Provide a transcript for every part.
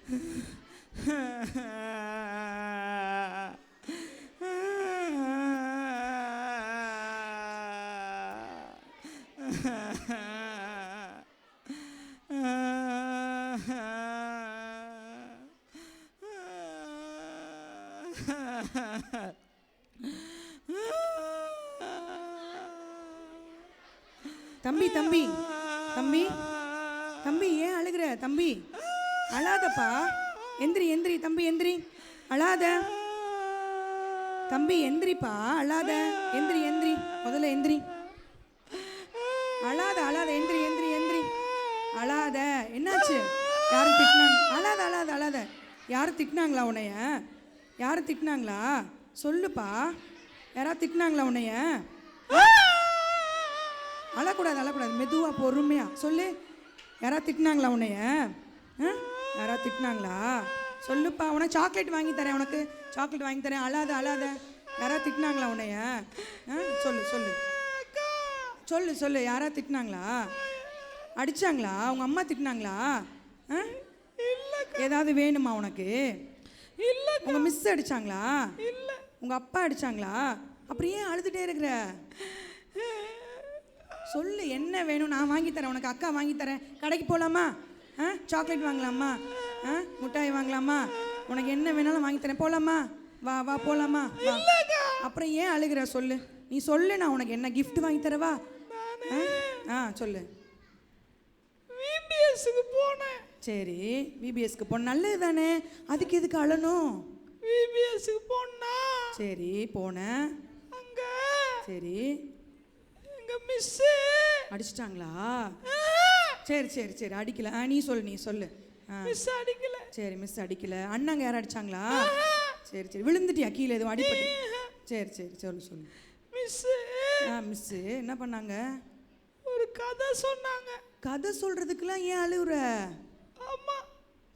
தம்பி தம்பி தம்பி தம்பி ஏன் அழுகிற தம்பி? அழாதப்பா, எந்திரி எந்திரி தம்பி, எந்திரி, அழாத தம்பி, எந்திரிப்பா, அழாத, எந்திரி எந்திரி, முதல்ல எந்திரி, அழாத அழாத, எந்திரி எந்திரி எந்திரி, அழாத. என்னாச்சு? யாரும் திட்டினாங்க? அழாத அழாத அழாத. யாரும் திட்டினாங்களா உன்னைய? யாரும் திட்டினாங்களா? சொல்லுப்பா, யாராவது திட்டினாங்களா உன்னைய? அழக்கூடாது அழக்கூடாது, மெதுவா பொறுமையா சொல்லு. யாராவது திட்டினாங்களா உன்னைய? யாராவது திட்டினாங்களா? சொல்லுப்பா, உனக்கு சாக்லேட் வாங்கி தரேன், உனக்கு சாக்லேட் வாங்கி தரேன், அழாத அழாத. யாராவது திட்டினாங்களா உன்னைய? சொல்லு சொல்லு சொல்லு சொல்லு. யாராவது திட்டினாங்களா? அடிச்சாங்களா? உங்க அம்மா திட்டினாங்களா? ஏதாவது வேணுமா உனக்கு? இல்ல. உங்க மிஸ் அடிச்சாங்களா? இல்ல. உங்க அப்பா அடிச்சாங்களா? அப்புறம் ஏன் அழுதுட்டே இருக்கிற? சொல்லு, என்ன வேணும்? நான் வாங்கி தரேன் உனக்கு, அக்கா வாங்கி தரேன். கடைக்கு போகலாமா? சாக்லேட் வாங்கலாமா? மிட்டாய் வாங்கலாமா? உனக்கு என்ன வேணாலும் வாங்கி தரேன், போகலாமா? வா வா போகலாமா? அப்புறம் ஏன் அழுகிற? சொல்லு, நீ சொல்லு, நான் உனக்கு என்ன கிஃப்ட் வாங்கி தரவா? சொல்லு. விபிஎஸ்க்கு போனேன். சரி, விபிஎஸ்க்கு போன, நல்லது தானே, அதுக்கு எதுக்கு அழணும்? விபிஎஸ்க்கு போனா. சரி, போனேன். அங்க சரி, எங்க மிஸ் அடிச்சிட்டாங்களா? சரி சரி சரி, அடிக்கல. நீ சொல்லு, நீ சொல்லு. மிஸ் அடிக்கல. சரி, மிஸ் அடிக்கல. அண்ணாங்க யாரும் அடிச்சாங்களா? சரி சரி, விழுந்துட்டியா கீழே? எதுவும் அடிப்பட்டு? சரி சரி, சொல்லு சொல்லு. மிஸ் மிஸ் என்ன பண்ணாங்க? ஒரு கதை சொன்னாங்க. கதை சொல்றதுக்கெல்லாம் ஏன் அழுகுற? ஆமா.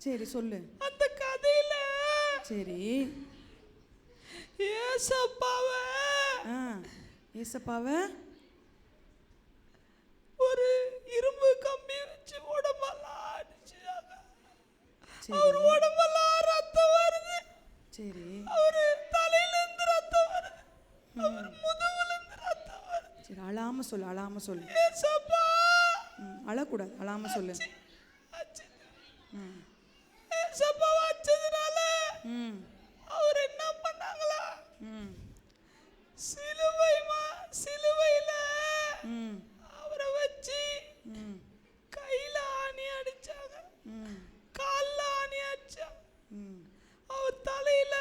சரி சொல்லு. அந்த கதையில சரி, ஏசப்பாவை ஏசப்பாவை ஒரு இரும்பு கம்பி வச்சு உடம்பெல்லாம் அடிச்சாங்க. அவர் உடம்பெல்லாம் ரத்தம் வருது. சரி, அவர் தலையில இருந்து ரத்தம் வருது, அவர் முதுகுல இருந்து ரத்தம் வருது. சரி, அழாம சொல்லு, அழாம சொல்லு. ஏசப்பா. அழக்கூடாது, அழாம சொல்லு. ஏசப்பா வச்சதுனால அவர் என்ன பண்ணாங்களா? சிலுவையில அவரை வச்சு கையில ஆணி அடிச்சாங்க, கால்ல ஆணி அடிச்சாங்க. அவர் தலையில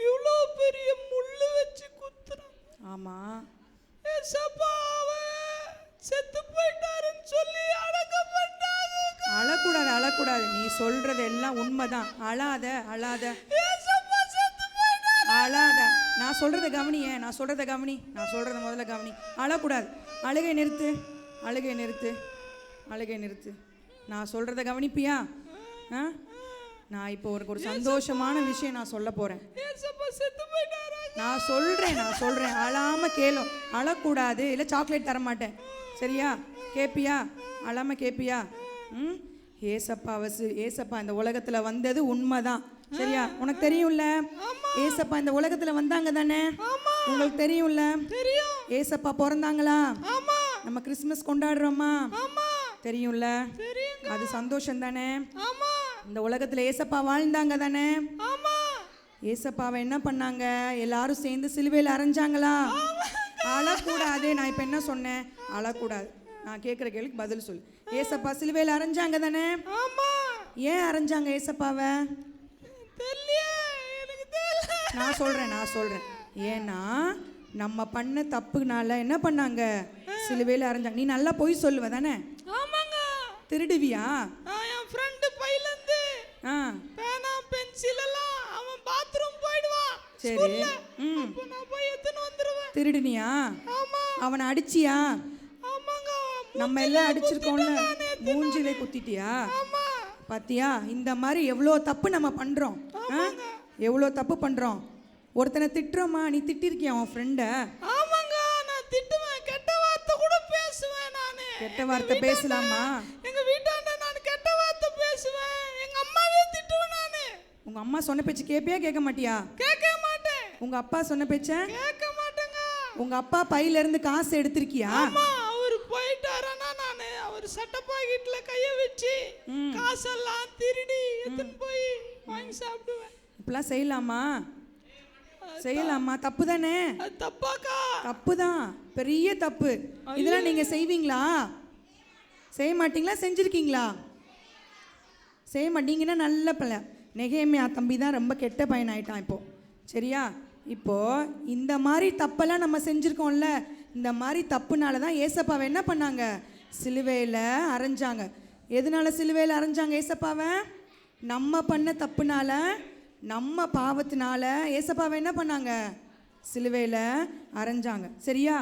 இவ்வளோ பெரிய முள்ளு வச்சு குத்துறாங்க. ஆமா. ஏசப்பாவை செத்து போயிட்டாருன்னு சொல்லி அடக்கப்பட்டாங்க. அழக்கூடாது அழக்கூடாது, நீ சொல்றது எல்லாம் உண்மைதான். அழாத அழாத அழாத. நான் சொல்றத கவனியே, நான் சொல்றத கவனி, நான் சொல்றத முதல்ல கவனி. அழக்கூடாது, அழுகை நிறுத்து, அழுகை நிறுத்து, அழுகை நிறுத்து. நான் சொல்றத கவனிப்பியா? நான் இப்போ ஒரு சந்தோஷமான விஷயம் நான் சொல்ல போறேன். நான் சொல்றேன், அழாம கேளும். அழக்கூடாது, இல்லை சாக்லேட் தர மாட்டேன், சரியா? கேப்பியா? அழாம கேப்பியா? ஏசப்பா இந்த உலகத்துல வந்தது உண்மைதான், சரியா? உனக்கு தெரியும்ல, ஏசப்பா இந்த உலகத்துல வந்தாங்க தானே? உங்களுக்கு தெரியும்ல? ஏசப்பா பிறந்தாங்களா? நம்ம கிறிஸ்மஸ் கொண்டாடுறோமா? தெரியும்ல? அது சந்தோஷம் தானே? இந்த உலகத்துல ஏசப்பா வாழ்ந்தாங்க தானே? ஏசப்பாவை என்ன பண்ணாங்க? எல்லாரும் சேர்ந்து சிலுவையில் அரைஞ்சாங்களா? அழக்கூடாது. நான் இப்ப என்ன சொன்னேன்? அழக்கூடாது. நான் கேட்குற கேள்விக்கு பதில் சொல்லு. ஏசப்பா சிலுவையில் அரைஞ்சாங்க தானே? ஏன் அரைஞ்சாங்க ஏசப்பாவை? நான் சொல்றேன். ஏன்னா நம்ம பண்ண தப்புனால என்ன பண்ணாங்க? சிலுவையில் அரைஞ்சாங்க. நீ நல்லா போய் சொல்லுவ தானே? திருடுவியா? என் ஃப்ரெண்ட் பையில இருந்து பேனா பென்சில் எல்லாம் அவன் பாத்ரூம் போய்டுவான். சரி, அப்ப நான் போய் எடுத்துட்டு வந்துருவேன். திருடுனியா? அவனை அடிச்சியா? நம்ம எல்லாம் அடிச்சிருக்கோம்ல, மூஞ்சிலே குத்திட்டியா? பாத்தியா? இந்த மாதிரி எவ்வளோ தப்பு நம்ம பண்றோம், எவ்வளோ தப்பு பண்றோம். ஒருத்தனை திட்டுறோமா? நீ திட்டிருக்கியா உன் ஃப்ரெண்ட? ஆமாங்க, நான் திட்டுவேன், கெட்ட வார்த்தை கூட பேசுவேன். நானு கெட்ட வார்த்தை பேசலாமா? எங்க வீட்டாண்ட நான் கெட்ட வார்த்தை பேசுவேன். எங்க அம்மாவே உங்க அம்மா சொன்ன பேச்சு கேப்பியா கேட்க மாட்டியா? கேட்க மாட்டேன். உங்க அப்பா சொன்ன பேச்ச கேட்க மாட்டேங்க. உங்க அப்பா பையில இருந்து காசு எடுத்திருக்கியா? ஆமா, அவர் போயிட்டாரனா நானு அவர் சட்டை பாக்கெட்ல கைய வச்சு காசெல்லாம் திருடி எடுத்துன்னு போய் வாங்கி சாப்பிடுவேன். இப்பெல்லாம் செய்யலாமா? செய்யலாமா? தப்பு தானே? அது தப்பாக்கா? தப்பு தான், பெரிய தப்பு. இதெல்லாம் நீங்க செய்வீங்களா? செய்ய மாட்டீங்களா? செஞ்சிருக்கீங்களா? செய்ய மாட்டீங்கன்னா நல்ல பிள்ளை. நெகேமியா தம்பி தான் ரொம்ப கெட்ட பையன் ஆயிட்டான் இப்போ. சரியா? இப்போ இந்த மாதிரி தப்பெல்லாம் நம்ம செஞ்சுருக்கோம்ல, இந்த மாதிரி தப்புனால தான் ஏசப்பாவை என்ன பண்ணாங்க? சிலுவையில் அரைஞ்சாங்க. எதனால சிலுவையில் அரைஞ்சாங்க ஏசப்பாவை? நம்ம பண்ண தப்புனால, நம்ம பாவத்தினால ஏசப்பாவை என்ன பண்ணாங்க? சிலுவையில் அரைஞ்சாங்க. சரியா?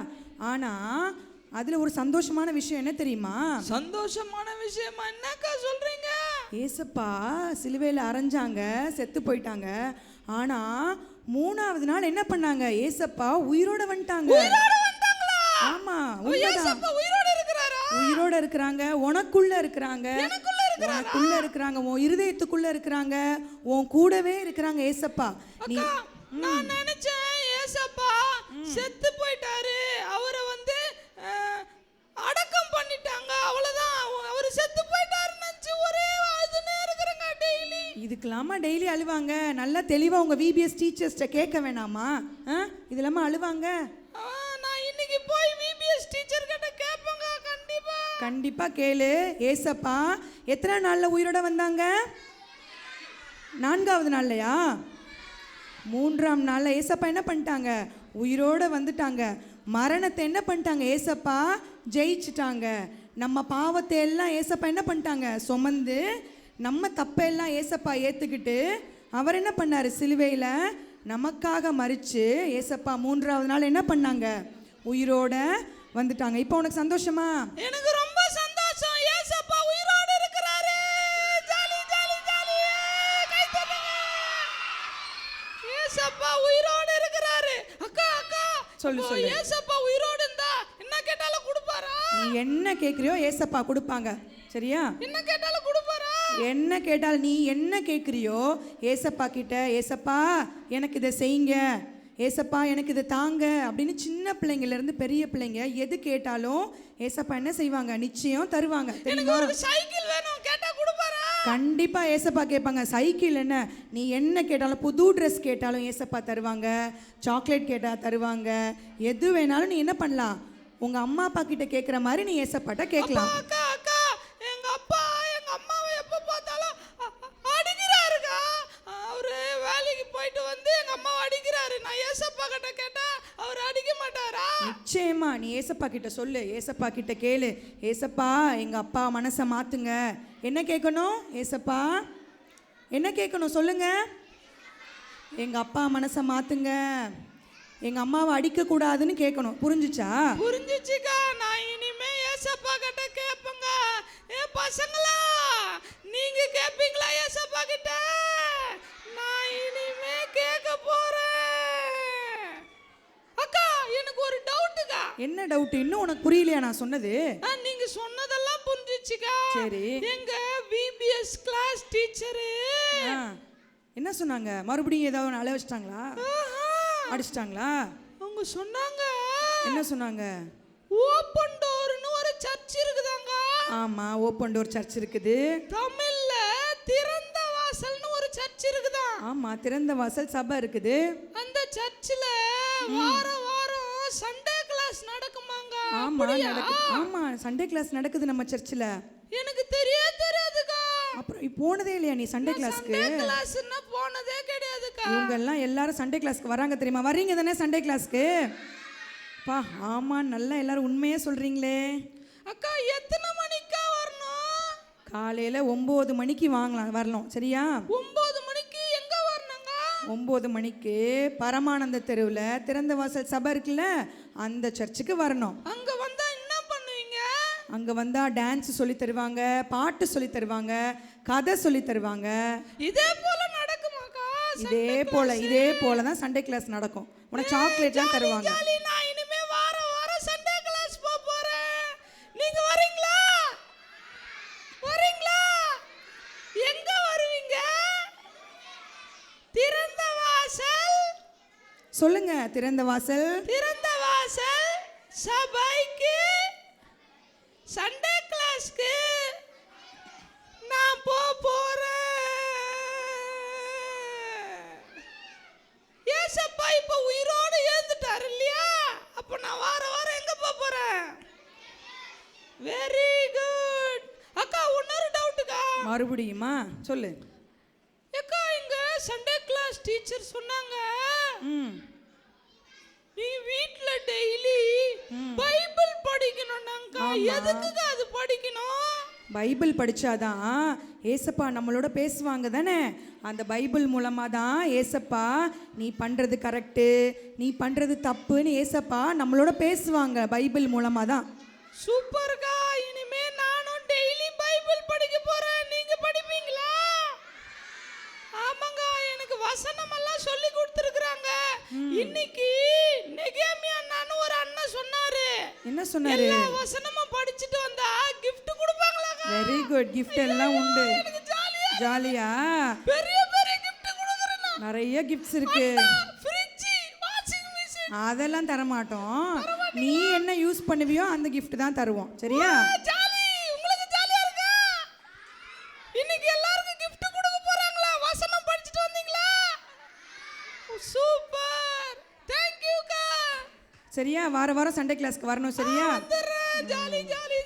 ஆனால் அதில் ஒரு சந்தோஷமான விஷயம் என்ன தெரியுமா? சந்தோஷமான விஷயமா? என்னக்கா சொல்றீங்க? ஏசப்பா சிலுவையில் அரைஞ்சாங்க, செத்து போயிட்டாங்க. ஆனால் 3வது நாள் என்ன பண்ணாங்க? ஏசப்பா உயிரோட வந்துட்டாங்க. ஆமா, உயிரோட இருக்கிறாரா? உயிரோட இருக்கிறாங்க. உனக்குள்ள இருக்கிறாங்க, உனக்குள்ள இருக்கிறாங்க, உன் இருதயத்துக்குள்ள இருக்கிறாங்க, உன் கூடவே இருக்கிறாங்க ஏசப்பா. நீ நான் நினைச்சேன் ஏசப்பா செத்து போயிட்டாரு, அவரை வந்து அடக்கம் பண்ணிட்டாங்க, அவ்வளவுதான், அவர் செத்து போயிட்டாருன்னு நினைச்சு ஒரே அழுதுனே இருக்கிறேங்க டெய்லி. இதுக்கெல்லாமா டெய்லி அழுவாங்க? நல்லா தெளிவா உங்க விபிஎஸ் டீச்சர்ஸ்ட்ட கேட்க வேணாமா? இதெல்லாமா அழுவாங்க? நான் இன்னைக்கு போய் விபிஎஸ் டீச்சர் கிட்ட கேட்பேங்க. கண்டிப்பா கண்டிப்பா கேளு. ஏசப்பா எத்தனை நாள்ல உயிரோட வந்தாங்க? 4வது நாள்லையா? 3ஆம் நாள்ல ஏசப்பா என்ன பண்ணிட்டாங்க? உயிரோட வந்துட்டாங்க. மரணத்தை என்ன பண்ணிட்டாங்க? ஏசப்பா ஜெயிச்சிட்டாங்க. நம்ம பாவத்தை எல்லாம் ஏசப்பா என்ன பண்ணிட்டாங்க? சுமந்து நம்ம தப்பெல்லாம் ஏசப்பா ஏற்றுக்கிட்டு அவர் என்ன பண்ணார்? சிலுவையில் நமக்காக மரித்து ஏசப்பா 3வது நாள் என்ன பண்ணாங்க? உயிரோட வந்துட்டாங்க. இப்போ உனக்கு சந்தோஷமா? எனக்கு ரொம்ப சந்தோஷம். ஏசப்பா உயிரோட இருக்கிறாரு. Jolly jolly jolly. கை தட்டுங்க. ஏசப்பா உயிரோட இருக்கிறாரு. அக்கா அக்கா சொல்லு சொல்லு. ஏசப்பா உயிரோட இருந்தா என்ன கேட்டாலும் கொடுப்பாரா? நீ என்ன கேட்குறியோ ஏசப்பா கொடுப்பாங்க. சரியா? என்ன கேட்டாலும் கொடுப்பாரா? என்ன கேட்டால் நீ என்ன கேட்குறியோ ஏசப்பா கிட்ட, ஏசப்பா எனக்கு இதை செய்யுங்க, ஏசப்பா எனக்கு இதை தாங்க அப்படின்னு சின்ன பிள்ளைங்கள்லேருந்து பெரிய பிள்ளைங்க எது கேட்டாலும் ஏசப்பா என்ன செய்வாங்க? நிச்சயம் தருவாங்க. எனக்கு ஒரு சைக்கிள் வேணும் கேட்டா கொடுப்பாரா? கண்டிப்பா ஏசப்பா கேட்பாங்க. சைக்கிள் என்ன, நீ என்ன கேட்டாலும், புது ட்ரெஸ் கேட்டாலும் ஏசப்பா தருவாங்க, சாக்லேட் கேட்டால் தருவாங்க. எது வேணாலும் நீ என்ன பண்ணலாம்? உங்க அம்மா அப்பா கிட்ட கேட்குற மாதிரி நீ ஏசப்பாட்ட கேட்கலாம். அக்கா அக்கா எங்க அப்பா எங்க அம்மாவை எப்போ பார்த்தாலும் அடிக்கிறாருக்கா. அவரு வேலைக்கு போயிட்டு வந்து எங்க அம்மாவை அடிக்கிறாரு. நான் ஏசப்பா கிட்ட கேட்டா அவர் அடிக்க மாட்டாரா? நிச்சயமா நீ ஏசப்பா கிட்ட சொல்லு, ஏசப்பா கிட்ட கேளு, ஏசப்பா எங்க அப்பா மனசை மாத்துங்க. என்ன கேட்கணும்? ஏசப்பா என்ன கேட்கணும் சொல்லுங்க? எங்க அப்பா மனசை மாத்துங்க, எங்க அம்மாவை அடிக்க கூடாதுன்னு கேட்கணும். புரிஞ்சுச்சா? புரிஞ்சுச்சுக்கா. நான் இனிமே ஏசப்பா கிட்ட கேட்பேங்க. ஏ பசங்களா, நீங்க கேட்பீங்களா ஏசப்பா கிட்ட? நான் இனிமே கேட்க போறேன். அக்கா எனக்கு ஒரு டவுட்டுக்கா. என்ன டவுட்? இன்னும் உனக்கு புரியலையா நான் சொன்னது? நீங்க சொன்னதெல்லாம் புரிஞ்சுச்சுக்கா. சரி. எங்க விபிஎஸ் கிளாஸ் டீச்சரு என்ன சொன்னாங்க? மறுபடியும் ஏதாவது அழ வச்சிட்டாங்களா? அடிச்சிட்டாங்களா? அவங்க சொன்னாங்க. என்ன சொன்னாங்க? ஓப்பன் டோர்னு ஒரு சர்ச் இருக்குதாங்க. ஆமா, ஓப்பன் டோர் சர்ச் இருக்குது. தமிழ்ல திறந்த வாசல்னு ஒரு சர்ச் இருக்குதா? ஆமா, திறந்த வாசல் சபை இருக்குது. அந்த சர்ச்சில் வாரம் வாரம் சண்டே கிளாஸ் நடக்குமாங்க. ஆமா நடக்குது. ஆமா, சண்டே கிளாஸ் நடக்குது நம்ம சர்ச்சில். எனக்கு தெரியாதுக்கா. அப்புறம் போனதே இல்லையா நீ சண்டே கிளாஸ்க்கு? சண்டே கிளாஸ்னா போனதே கிடையாதுக்கா. இவங்க எல்லாம் எல்லாரும் சண்டே கிளாஸ்க்கு வராங்க தெரியுமா? வர்றீங்க தானே சண்டே கிளாஸ்க்கு? பா ஆமா, நல்லா எல்லாரும் உண்மையே சொல்றீங்களே. அக்கா எத்தனை மணிக்கா வரணும்? காலையில 9 மணிக்கு வரலாம். சரியா? 9 மணிக்கு எங்க வரணுங்க? 9 மணிக்கு பரமானந்த தெருவில் திறந்த வாசல் சபை இருக்குல்ல, அந்த சர்ச்சுக்கு வரணும். அங்க வந்தா என்ன பண்ணுவீங்க? அங்க வந்தா டான்ஸ் சொல்லி தருவாங்க, பாட்டு சொல்லி தருவாங்க, கதை சொல்லி தருவாங்க. இதே போல நடக்குமாக்கா? இதே போல தான் சண்டே கிளாஸ் நடக்கும். உனக்கு சாக்லேட்லாம் தருவாங்க. நான் இனிமே வாரம் வாரம் சண்டே கிளாஸ் போறேன். நீங்க வரீங்களா? வரீங்களா? எங்க வருவீங்க? சொல்லுங்க. திறந்த வாசல். திறந்த வாசல் சபைக்கு, சண்டே கிளாஸ்க்கு நான் போறேன். ஏசப்பா இப்ப உயிரோடு எழுந்துட்டாரு இல்லையா? அப்ப நான் வாரம் எங்க போறேன்? Very good. அக்கா இன்னொரு டவுட்டுக்கா. மறுபடியுமா? சொல்லு. அக்கா இங்க சண்டே கிளாஸ் டீச்சர் சொன்னாங்க, நீ வீட்ல டெய்லி பைபிள் படிக்கணும்னாக்கா. எதுக்குங்க அது படிக்கணும்? பைபிள் படிச்சாதான் ஏசப்பா நம்மளோட பேசுவாங்க தானே. அந்த பைபிள் மூலமாக தான் ஏசப்பா நீ பண்ணுறது கரெக்டு, நீ பண்ணுறது தப்புன்னு ஏசப்பா நம்மளோட பேசுவாங்க. பைபிள் மூலமாக தான். சூப்பர்க்கா. இனிமே நானும் டெய்லி பைபிள் படிக்க போறேன். நீங்க படிப்பீங்களா? ஆமாங்க, எனக்கு வசனம் எல்லாம் சொல்லி கொடுத்துருக்காங்க. இன்னைக்கு நெகேமியா அண்ணான்னு ஒரு அண்ணன் சொன்னாரு. என்ன சொன்னாரு? எல்லா வசனமும் படிச்சிட்டு வந்தா gift கொடுப்பாங்களாங்க. Very good. gift எல்லாம் உண்டு. எனக்கு ஜாலியா பெரிய பெரிய gift கொடுக்கறேன். நிறைய கிஃப்ட்ஸ் இருக்கு. ஃப்ரிட்ஜ், வாஷிங் மெஷின் அதெல்லாம் தர மாட்டோம். நீ என்ன யூஸ் பண்ணுவியோ அந்த gift தான் தருவோம். சரியா? ஜாலி. உங்களுக்கு ஜாலியா இருக்கா? இன்னைக்கு எல்லாருக்கும் gift கொடுக்க போறாங்களா? வசனம் படிச்சிட்டு வந்தீங்களா? சூப்பர். Thank you கா. சரியா? வாரம் சண்டே கிளாஸ்க்கு வரணும். சரியா? Jolly jolly.